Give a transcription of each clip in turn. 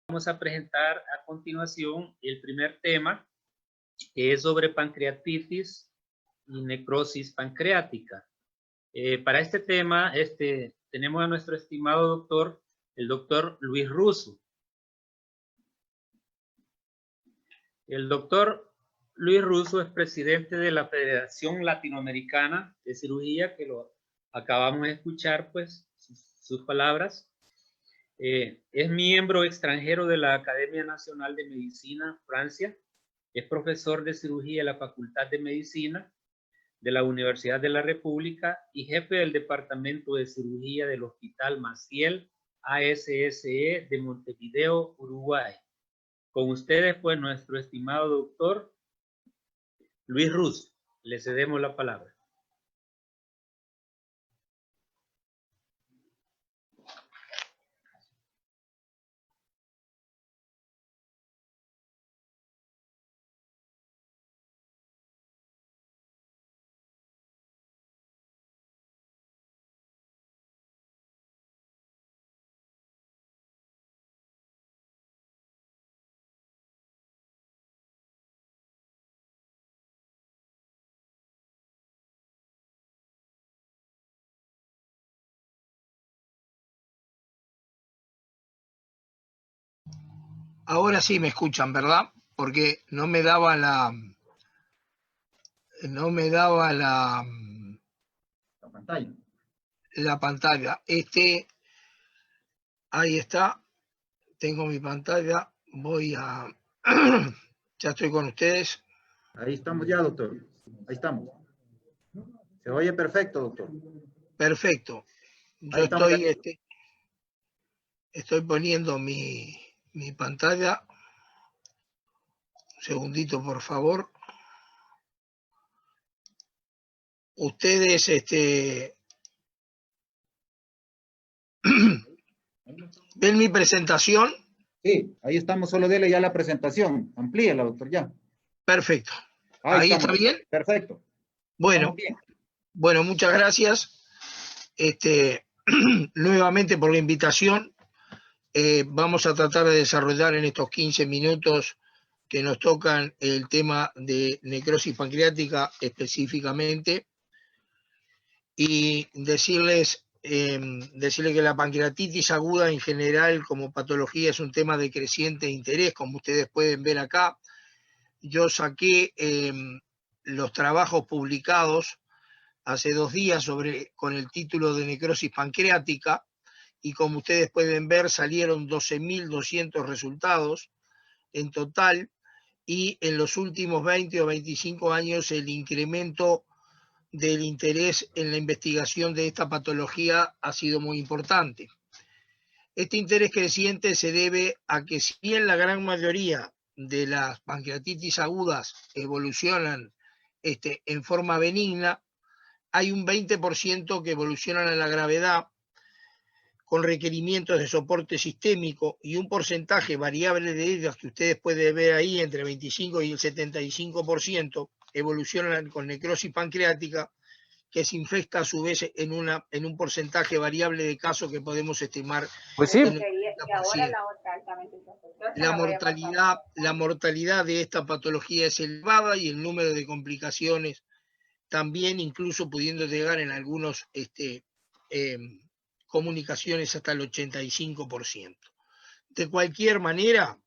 Vamos a presentar a continuación el primer tema, que es sobre pancreatitis y necrosis pancreática. Para este tema tenemos a nuestro estimado doctor, el doctor Luis Russo. El doctor Luis Russo es presidente de la Federación Latinoamericana de Cirugía, que lo acabamos de escuchar, pues, sus palabras. Es miembro extranjero de la Academia Nacional de Medicina, Francia. Es profesor de cirugía en la Facultad de Medicina de la Universidad de la República y jefe del Departamento de Cirugía del Hospital Maciel ASSE de Montevideo, Uruguay. Con ustedes, pues, nuestro estimado doctor Luis Russo. Le cedemos la palabra. Ahora sí me escuchan, ¿verdad? Porque no me daba la pantalla. La pantalla. Ahí está. Tengo mi pantalla. Voy a... Ya estoy con ustedes. Ahí estamos ya, doctor. Ahí estamos. Se oye perfecto, doctor. Perfecto. Yo estoy poniendo mi pantalla. Un segundito, por favor. Ustedes, ¿ven mi presentación? Sí, ahí estamos, solo dele ya la presentación. Amplíela, doctor, ya. Perfecto. Ahí está bien. Perfecto. Bueno, bueno, muchas gracias. Nuevamente por la invitación. Vamos a tratar de desarrollar en estos 15 minutos que nos tocan el tema de necrosis pancreática específicamente y decirles que la pancreatitis aguda en general como patología es un tema de creciente interés, como ustedes pueden ver acá. Yo saqué los trabajos publicados hace 2 días con el título de necrosis pancreática y como ustedes pueden ver salieron 12.200 resultados en total y en los últimos 20 o 25 años el incremento del interés en la investigación de esta patología ha sido muy importante. Este interés creciente se debe a que si bien la gran mayoría de las pancreatitis agudas evolucionan en forma benigna, hay un 20% que evolucionan a la gravedad con requerimientos de soporte sistémico y un porcentaje variable de ellas que ustedes pueden ver ahí entre 25 y el 75% evolucionan con necrosis pancreática que se infecta a su vez en un porcentaje variable de casos que podemos estimar. Pues sí. La mortalidad de esta patología es elevada y el número de complicaciones también, incluso pudiendo llegar en algunos comunicaciones hasta el 85%. De cualquier manera,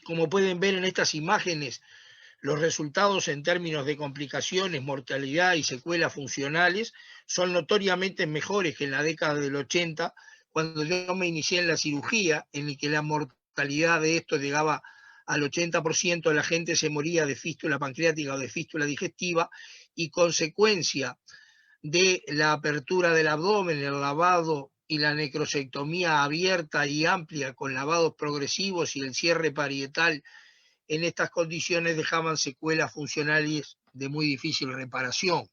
como pueden ver en estas imágenes, los resultados en términos de complicaciones, mortalidad y secuelas funcionales son notoriamente mejores que en la década del 80, cuando yo me inicié en la cirugía, en el que la mortalidad de esto llegaba al 80%, la gente se moría de fístula pancreática o de fístula digestiva, y consecuencia de la apertura del abdomen, el lavado y la necrosectomía abierta y amplia con lavados progresivos y el cierre parietal, en estas condiciones dejaban secuelas funcionales de muy difícil reparación.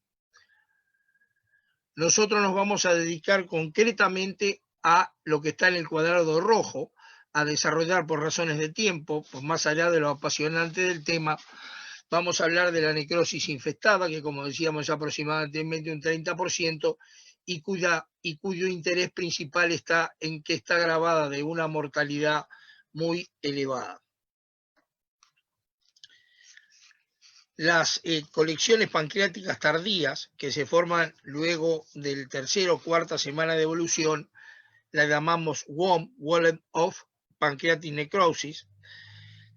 Nosotros nos vamos a dedicar concretamente a lo que está en el cuadrado rojo, a desarrollar por razones de tiempo, pues más allá de lo apasionante del tema, vamos a hablar de la necrosis infectada, que como decíamos es aproximadamente un 30%, y cuyo interés principal está en que está agravada de una mortalidad muy elevada. Las colecciones pancreáticas tardías, que se forman luego del tercera o cuarta semana de evolución, las llamamos WOM, Wallet of Pancreatic Necrosis.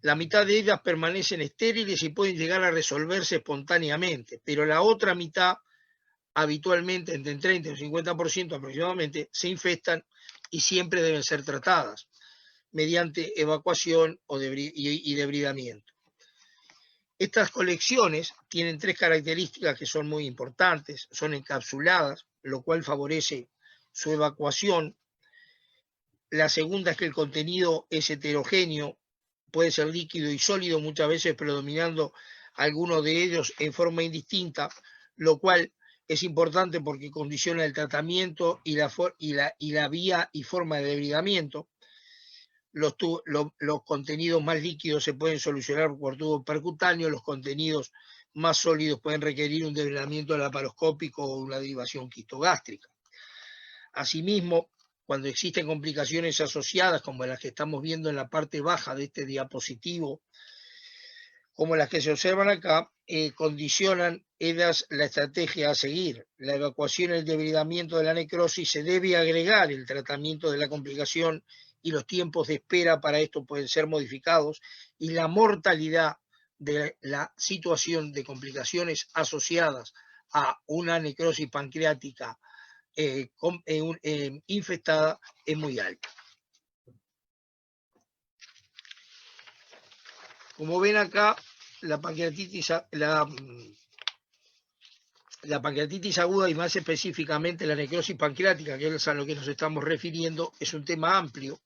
La mitad de ellas permanecen estériles y pueden llegar a resolverse espontáneamente, pero la otra mitad, habitualmente entre el 30 y el 50% aproximadamente, se infestan y siempre deben ser tratadas mediante evacuación y debridamiento. Estas colecciones tienen tres características que son muy importantes. Son encapsuladas, lo cual favorece su evacuación. La segunda es que el contenido es heterogéneo, puede ser líquido y sólido, muchas veces predominando algunos de ellos en forma indistinta, lo cual es importante porque condiciona el tratamiento y la vía y forma de debridamiento. Los contenidos más líquidos se pueden solucionar por tubo percutáneo, los contenidos más sólidos pueden requerir un debridamiento laparoscópico o una derivación quistogástrica. Asimismo, cuando existen complicaciones asociadas, como las que estamos viendo en la parte baja de este diapositivo, como las que se observan acá, condicionan ellas la estrategia a seguir. La evacuación y el debridamiento de la necrosis se debe agregar el tratamiento de la complicación y los tiempos de espera para esto pueden ser modificados, y la mortalidad de la situación de complicaciones asociadas a una necrosis pancreática infectada es muy alta. Como ven acá, la pancreatitis aguda y más específicamente la necrosis pancreática, que es a lo que nos estamos refiriendo, es un tema amplio,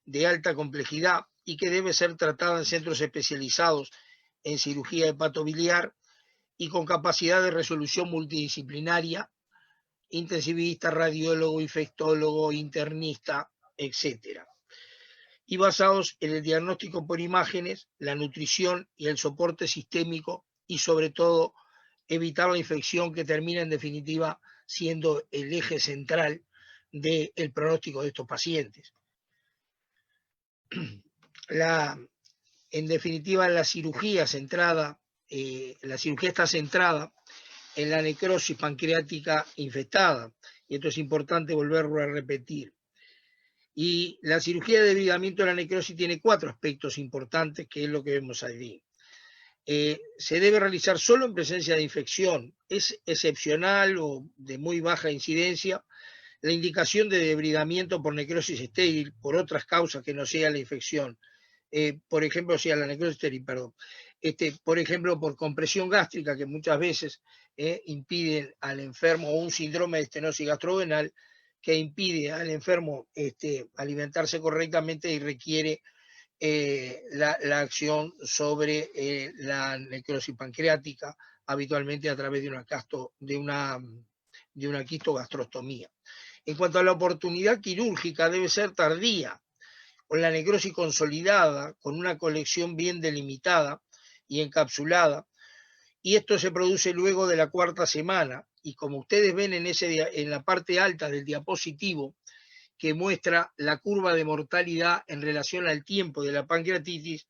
de alta complejidad y que debe ser tratada en centros especializados en cirugía hepatobiliar y con capacidad de resolución multidisciplinaria, intensivista, radiólogo, infectólogo, internista, etc. Y basados en el diagnóstico por imágenes, la nutrición y el soporte sistémico y sobre todo evitar la infección, que termina en definitiva siendo el eje central del pronóstico de estos pacientes. En definitiva, la cirugía está centrada en la necrosis pancreática infectada, y esto es importante volverlo a repetir. Y la cirugía de debridamiento de la necrosis tiene 4 aspectos importantes, que es lo que vemos allí. Se debe realizar solo en presencia de infección. Es excepcional o de muy baja incidencia la indicación de debridamiento por necrosis estéril, por otras causas que no sea la infección. Por ejemplo, la necrosis estéril, perdón. Por ejemplo, por compresión gástrica, que muchas veces impiden al enfermo, o un síndrome de estenosis gastrodenal, que impide al enfermo alimentarse correctamente y requiere la acción sobre la necrosis pancreática, habitualmente a través de una quistogastrostomía. En cuanto a la oportunidad quirúrgica, debe ser tardía, con la necrosis consolidada, con una colección bien delimitada y encapsulada, y esto se produce luego de la 4ª semana, y como ustedes ven en la parte alta del diapositivo, que muestra la curva de mortalidad en relación al tiempo de la pancreatitis,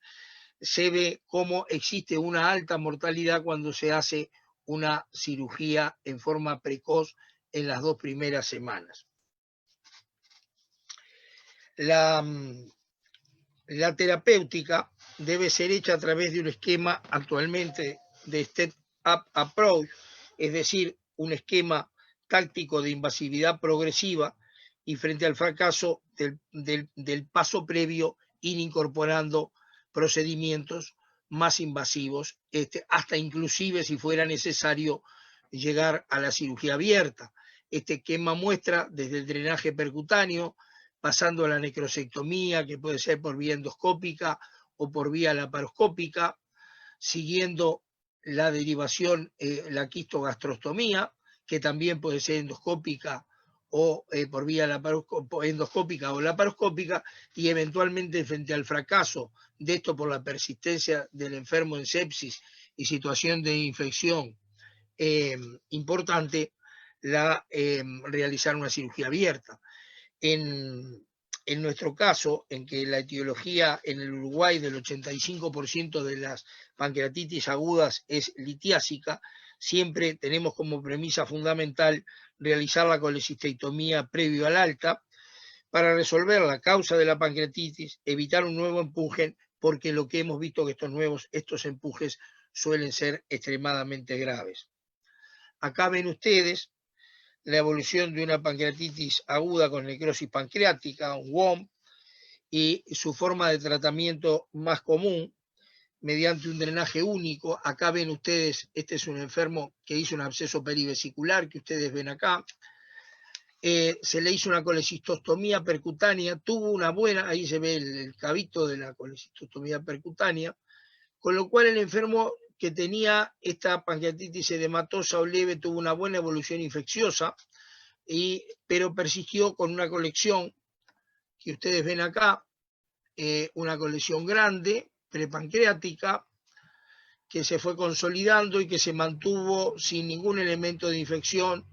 se ve cómo existe una alta mortalidad cuando se hace una cirugía en forma precoz en las 2 primeras semanas. La terapéutica debe ser hecha a través de un esquema actualmente de Step-Up Approach, es decir, un esquema táctico de invasividad progresiva, y frente al fracaso del paso previo, ir incorporando procedimientos más invasivos, hasta inclusive, si fuera necesario, llegar a la cirugía abierta. Este esquema muestra desde el drenaje percutáneo, pasando a la necrosectomía, que puede ser por vía endoscópica o por vía laparoscópica, siguiendo la derivación, la quistogastrostomía, que también puede ser endoscópica o por vía endoscópica o laparoscópica, y eventualmente, frente al fracaso de esto por la persistencia del enfermo en sepsis y situación de infección importante, realizar una cirugía abierta. En en nuestro caso, en que la etiología en el Uruguay del 85% de las pancreatitis agudas es litiásica, siempre tenemos como premisa fundamental realizar la colecistectomía previo al alta para resolver la causa de la pancreatitis, evitar un nuevo empuje, porque lo que hemos visto que estos empujes suelen ser extremadamente graves. Acá ven ustedes la evolución de una pancreatitis aguda con necrosis pancreática, un WOM, y su forma de tratamiento más común, mediante un drenaje único. Acá ven ustedes, este es un enfermo que hizo un absceso perivesicular, que ustedes ven acá. Se le hizo una colecistostomía percutánea, tuvo una buena, ahí se ve el cavito de la colecistostomía percutánea, con lo cual el enfermo que tenía esta pancreatitis edematosa o leve tuvo una buena evolución infecciosa, pero persistió con una colección que ustedes ven acá, una colección grande, prepancreática, que se fue consolidando y que se mantuvo sin ningún elemento de infección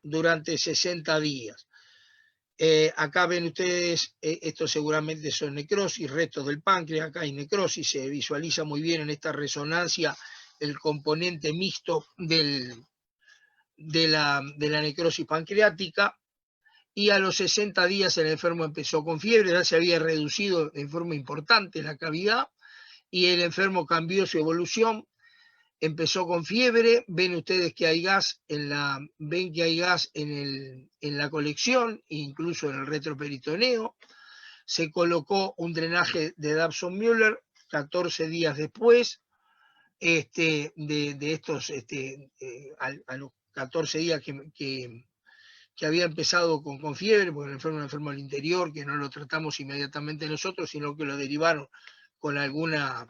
durante 60 días. Acá ven ustedes, esto seguramente son necrosis, restos del páncreas, acá hay necrosis, se visualiza muy bien en esta resonancia el componente mixto de la necrosis pancreática, y a los 60 días el enfermo empezó con fiebre, ya se había reducido en forma importante la cavidad, y el enfermo cambió su evolución. Empezó con fiebre, ven ustedes que hay gas en la colección, incluso en el retroperitoneo. Se colocó un drenaje de Dabson-Müller 14 días después, a los 14 días que había empezado con fiebre, porque el enfermo era un enfermo al interior, que no lo tratamos inmediatamente nosotros, sino que lo derivaron con alguna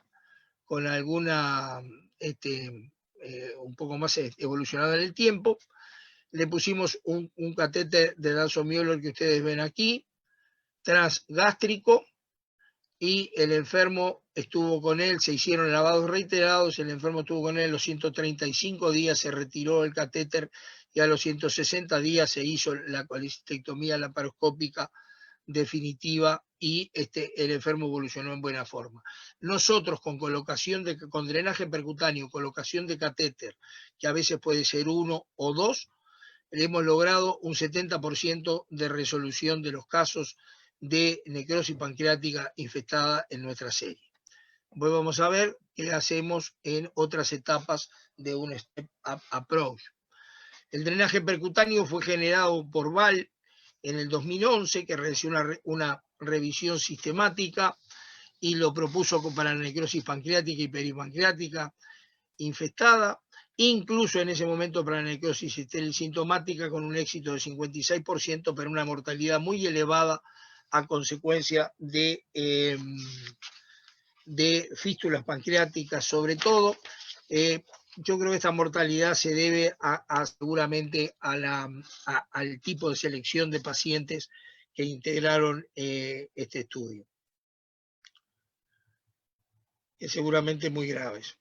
un poco más evolucionada en el tiempo. Le pusimos un catéter de Dabson-Müller que ustedes ven aquí, transgástrico, y el enfermo estuvo con él, se hicieron lavados reiterados, el enfermo estuvo con él los 135 días, se retiró el catéter, y a los 160 días se hizo la colecistectomía laparoscópica definitiva, y el enfermo evolucionó en buena forma. Nosotros con drenaje percutáneo, colocación de catéter, que a veces puede ser 1 o 2, hemos logrado un 70% de resolución de los casos de necrosis pancreática infectada en nuestra serie. Pues vamos a ver qué hacemos en otras etapas de un step up approach. El drenaje percutáneo fue generado por Val en el 2011, que realizó una revisión sistemática y lo propuso para la necrosis pancreática y peripancreática infectada, incluso en ese momento para la necrosis estéril sintomática, con un éxito del 56%, pero una mortalidad muy elevada a consecuencia de fístulas pancreáticas, sobre todo. Yo creo que esta mortalidad se debe seguramente al tipo de selección de pacientes que integraron este estudio, que seguramente muy graves.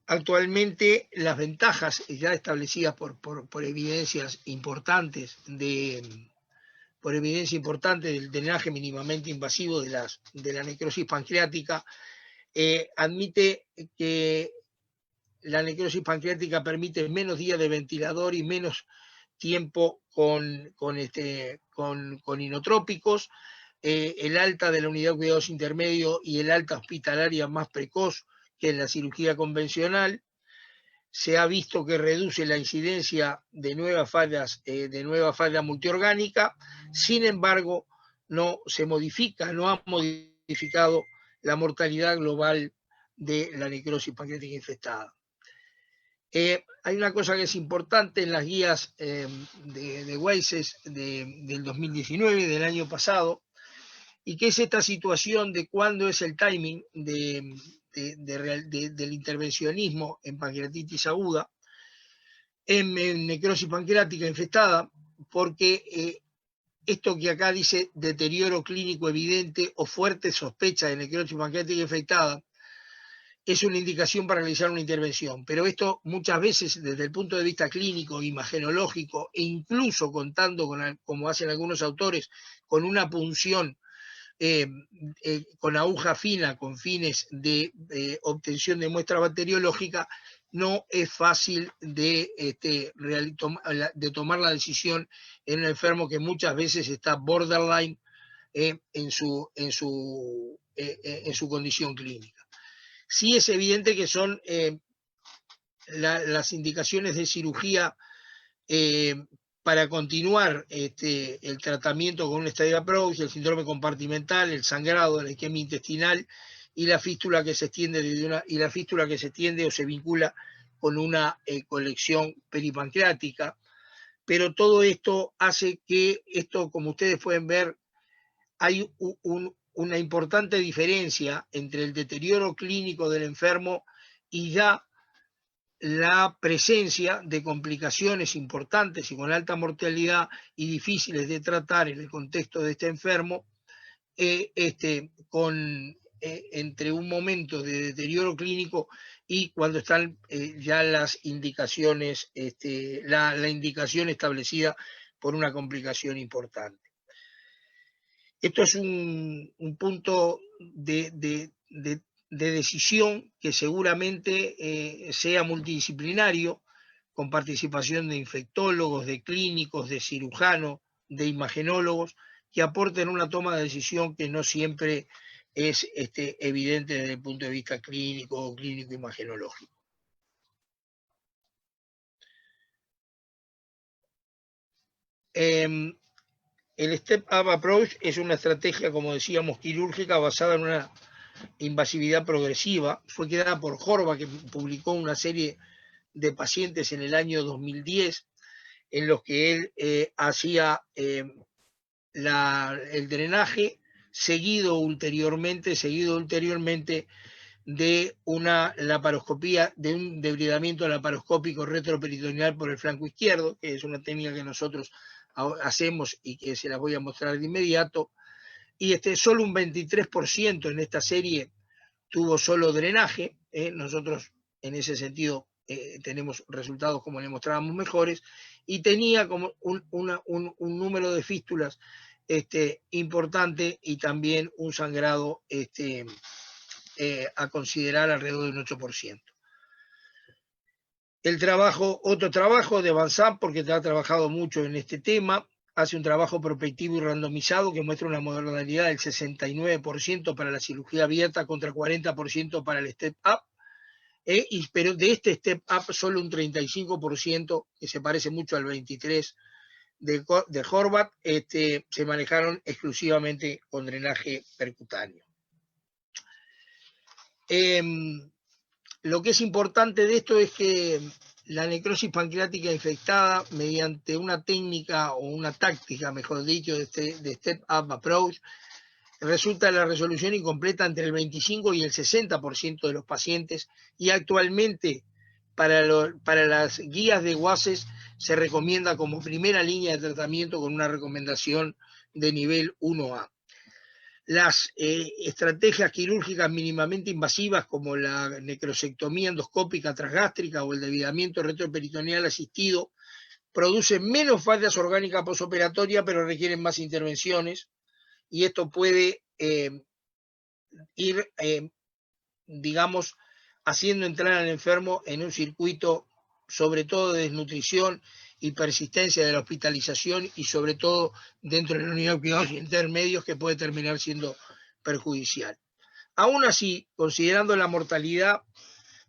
Actualmente las ventajas ya establecidas por evidencias importantes del drenaje mínimamente invasivo de la necrosis pancreática, admite que la necrosis pancreática permite menos días de ventilador y menos tiempo con inotrópicos, el alta de la unidad de cuidados intermedios y el alta hospitalaria más precoz que en la cirugía convencional. Se ha visto que reduce la incidencia de nuevas fallas multiorgánica. Sin embargo, no ha modificado la mortalidad global de la necrosis pancreática infectada. Hay una cosa que es importante en las guías de Weises del 2019, del año pasado, y que es esta situación de cuándo es el timing del intervencionismo en pancreatitis aguda, en necrosis pancreática infectada, porque esto que acá dice deterioro clínico evidente o fuerte sospecha de necrosis pancreática infectada, es una indicación para realizar una intervención. Pero esto muchas veces, desde el punto de vista clínico, imagenológico, e incluso contando, como hacen algunos autores, con una punción con aguja fina, con fines de obtención de muestra bacteriológica, no es fácil de tomar la decisión en un enfermo que muchas veces está borderline en su condición clínica. Sí es evidente que son las indicaciones de cirugía para continuar el tratamiento con un estadio approach, el síndrome compartimental, el sangrado, la isquemia intestinal y la fístula que se extiende o se vincula con una colección peripancreática. Pero todo esto hace que esto, como ustedes pueden ver, hay una importante diferencia entre el deterioro clínico del enfermo y ya la presencia de complicaciones importantes y con alta mortalidad y difíciles de tratar en el contexto de este enfermo, entre un momento de deterioro clínico y cuando están ya las indicaciones, la indicación establecida por una complicación importante. Esto es un punto de decisión que seguramente sea multidisciplinario, con participación de infectólogos, de clínicos, de cirujanos, de imagenólogos, que aporten una toma de decisión que no siempre es evidente desde el punto de vista clínico o clínico-imagenológico. El Step-Up Approach es una estrategia, como decíamos, quirúrgica basada en una invasividad progresiva. Fue creada por Horvath, que publicó una serie de pacientes en el año 2010, en los que él hacía el drenaje seguido ulteriormente de una laparoscopía, de un debridamiento laparoscópico retroperitoneal por el flanco izquierdo, que es una técnica que nosotros hacemos y que se las voy a mostrar de inmediato. Y solo un 23% en esta serie tuvo solo drenaje. Nosotros en ese sentido tenemos resultados, como le mostrábamos, mejores, y tenía como un número de fístulas importante y también un sangrado a considerar alrededor de un 8%. Otro trabajo de Van Sant, porque ha trabajado mucho en este tema, hace un trabajo prospectivo y randomizado que muestra una modalidad del 69% para la cirugía abierta contra 40% para el step-up, pero de este step-up solo un 35%, que se parece mucho al 23% de Horvath, se manejaron exclusivamente con drenaje percutáneo. Lo que es importante de esto es que la necrosis pancreática infectada, mediante una técnica o una táctica, mejor dicho, de Step-Up Approach, resulta la resolución incompleta entre el 25 y el 60% de los pacientes, y actualmente para las guías de WASES se recomienda como primera línea de tratamiento con una recomendación de nivel 1A. Las estrategias quirúrgicas mínimamente invasivas, como la necrosectomía endoscópica transgástrica o el debridamiento retroperitoneal asistido, producen menos fallas orgánicas posoperatoria, pero requieren más intervenciones, y esto puede ir, digamos, haciendo entrar al enfermo en un circuito, sobre todo de desnutrición y persistencia de la hospitalización, y sobre todo dentro de la unidad de cuidados intermedios, que puede terminar siendo perjudicial. Aún así, considerando la mortalidad,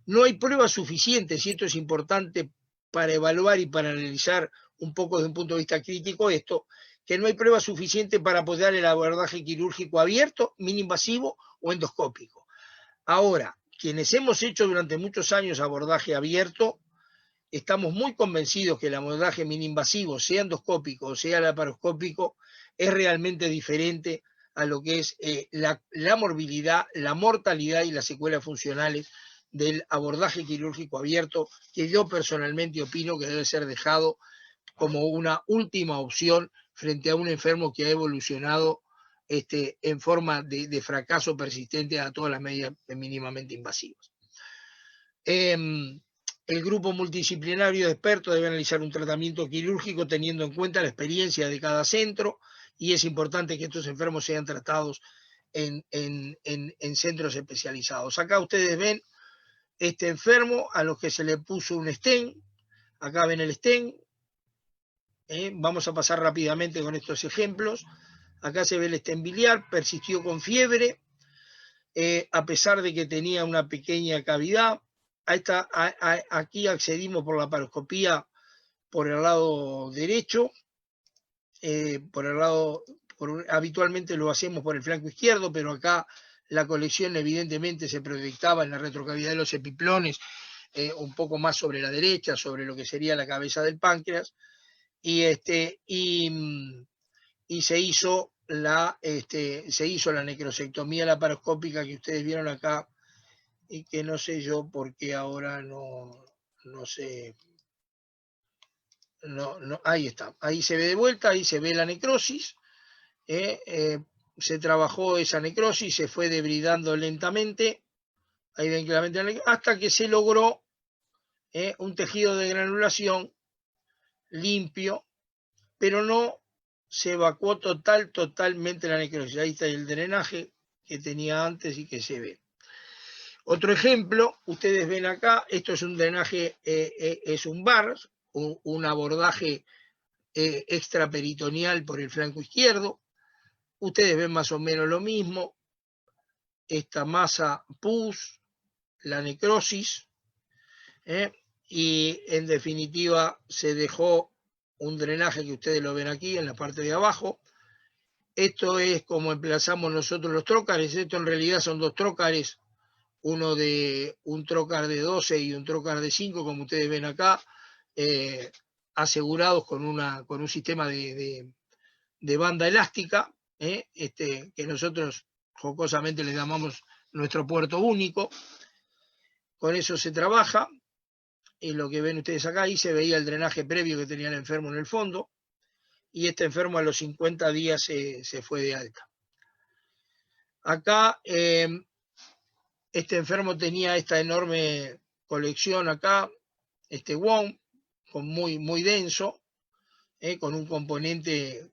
no hay pruebas suficientes, y esto es importante para evaluar y para analizar un poco desde un punto de vista crítico esto, que no hay pruebas suficientes para apoyar el abordaje quirúrgico abierto, mini-invasivo o endoscópico. Ahora, quienes hemos hecho durante muchos años abordaje abierto, estamos muy convencidos que el abordaje mini-invasivo, sea endoscópico o sea laparoscópico, es realmente diferente a lo que es la morbilidad, la mortalidad y las secuelas funcionales del abordaje quirúrgico abierto, que yo personalmente opino que debe ser dejado como una última opción frente a un enfermo que ha evolucionado en forma de fracaso persistente a todas las medidas mínimamente invasivas. El grupo multidisciplinario de expertos debe analizar un tratamiento quirúrgico teniendo en cuenta la experiencia de cada centro, y es importante que estos enfermos sean tratados en centros especializados. Acá ustedes ven este enfermo a los que se le puso un stent. Acá ven el stent. Vamos a pasar rápidamente con estos ejemplos. Acá se ve el stent biliar, persistió con fiebre, a pesar de que tenía una pequeña cavidad. Aquí accedimos por la laparoscopía por el lado derecho, habitualmente lo hacemos por el flanco izquierdo, pero acá la colección evidentemente se proyectaba en la retrocavidad de los epiplones, un poco más sobre la derecha, sobre lo que sería la cabeza del páncreas, y se hizo la necrosectomía laparoscópica que ustedes vieron acá, y que no sé yo por qué ahora no sé. Ahí está, ahí se ve de vuelta, ahí se ve la necrosis. Se trabajó esa necrosis, se fue debridando lentamente, ahí ven claramente, hasta que se logró un tejido de granulación limpio, pero no se evacuó totalmente la necrosis. Ahí está el drenaje que tenía antes y que se ve. Otro ejemplo, ustedes ven acá, esto es un drenaje, es un VAR, un abordaje extraperitoneal por el flanco izquierdo. Ustedes ven más o menos lo mismo, esta masa pus, la necrosis, y en definitiva se dejó un drenaje que ustedes lo ven aquí en la parte de abajo. Esto es como emplazamos nosotros los trócares. Esto en realidad son dos trócares, un trócar de 12 y un trócar de 5, como ustedes ven acá, asegurados con un sistema de banda elástica, que nosotros jocosamente le llamamos nuestro puerto único. Con eso se trabaja, y lo que ven ustedes acá, ahí se veía el drenaje previo que tenía el enfermo en el fondo, y este enfermo a los 50 días se fue de alta. Acá este enfermo tenía esta enorme colección acá, este WOM, muy denso, con un componente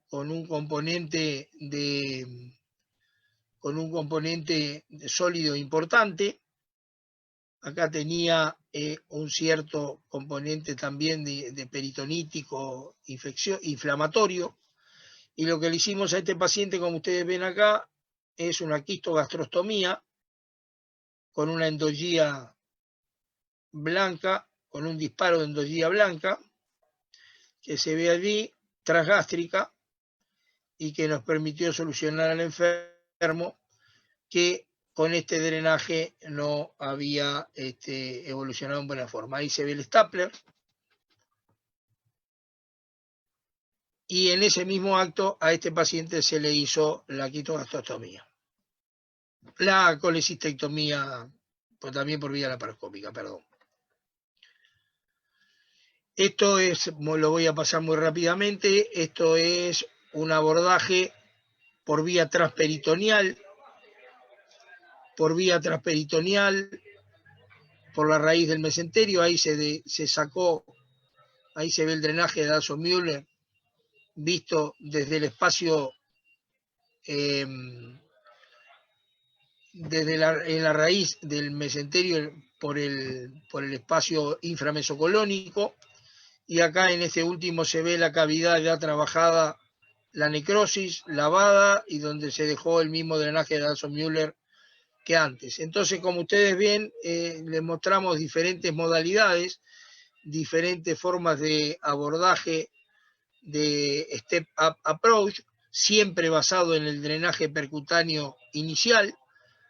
sólido importante. Acá tenía un cierto componente también de peritonítico, inflamatorio, y lo que le hicimos a este paciente, como ustedes ven acá, es una quistogastrostomía con una endogía blanca, con un disparo de endogía blanca, que se ve allí, transgástrica, y que nos permitió solucionar al enfermo que con este drenaje no había evolucionado en buena forma. Ahí se ve el stapler. Y en ese mismo acto a este paciente se le hizo la quistogastrostomía. La colecistectomía, pues también por vía laparoscópica, perdón. Esto lo voy a pasar muy rápidamente, esto es un abordaje por vía transperitoneal, por la raíz del mesenterio. Ahí se sacó, ahí se ve el drenaje de Dasson-Müller visto desde el espacio, en la raíz del mesenterio por el espacio inframesocolónico, y acá en este último se ve la cavidad ya trabajada, la necrosis, lavada, y donde se dejó el mismo drenaje de Dasson-Müller que antes. Entonces, como ustedes ven, les mostramos diferentes modalidades, diferentes formas de abordaje de step-up approach, siempre basado en el drenaje percutáneo inicial,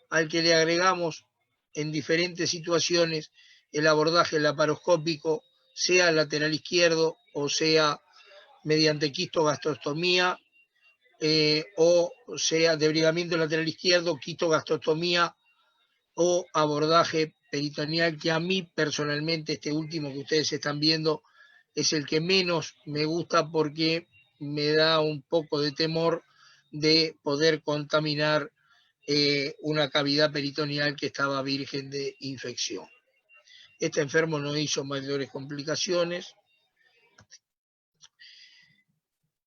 al que le agregamos en diferentes situaciones el abordaje laparoscópico, sea lateral izquierdo o sea mediante quistogastrostomía, o sea debridamiento lateral izquierdo, quistogastrostomía o abordaje peritoneal, que a mí personalmente este último que ustedes están viendo es el que menos me gusta, porque me da un poco de temor de poder contaminar una cavidad peritoneal que estaba virgen de infección. Este enfermo no hizo mayores complicaciones.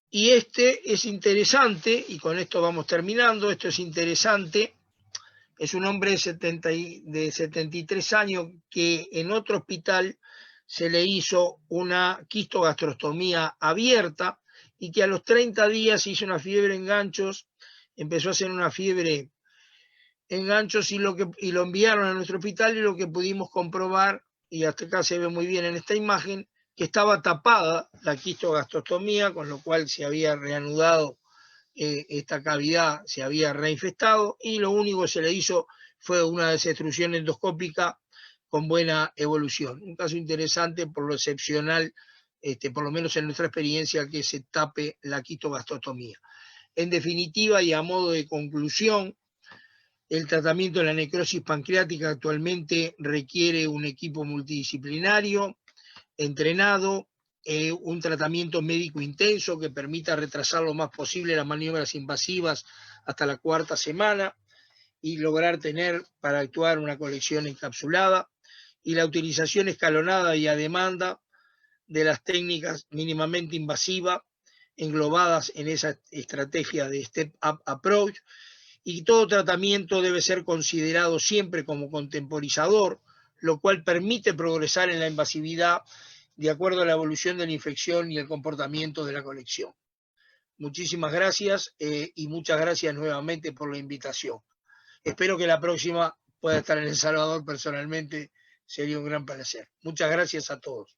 Y este es interesante, y con esto vamos terminando, esto es interesante, es un hombre de 73 años que en otro hospital se le hizo una quistogastrostomía abierta y que a los 30 días hizo una fiebre en ganchos, empezó a hacer una fiebre en ganchos y lo enviaron a nuestro hospital, y lo que pudimos comprobar, y hasta acá se ve muy bien en esta imagen, que estaba tapada la quistogastrostomía, con lo cual se había reanudado esta cavidad, se había reinfestado, y lo único que se le hizo fue una desobstrucción endoscópica con buena evolución. Un caso interesante por lo excepcional, por lo menos en nuestra experiencia, que se tape la quistogastrostomía. En definitiva, y a modo de conclusión, el tratamiento de la necrosis pancreática actualmente requiere un equipo multidisciplinario, entrenado, un tratamiento médico intenso que permita retrasar lo más posible las maniobras invasivas hasta la 4ª semana y lograr tener para actuar una colección encapsulada, y la utilización escalonada y a demanda de las técnicas mínimamente invasivas englobadas en esa estrategia de step-up approach. Y todo tratamiento debe ser considerado siempre como contemporizador, lo cual permite progresar en la invasividad de acuerdo a la evolución de la infección y el comportamiento de la colección. Muchísimas gracias y muchas gracias nuevamente por la invitación. Espero que la próxima pueda estar en El Salvador personalmente, sería un gran placer. Muchas gracias a todos.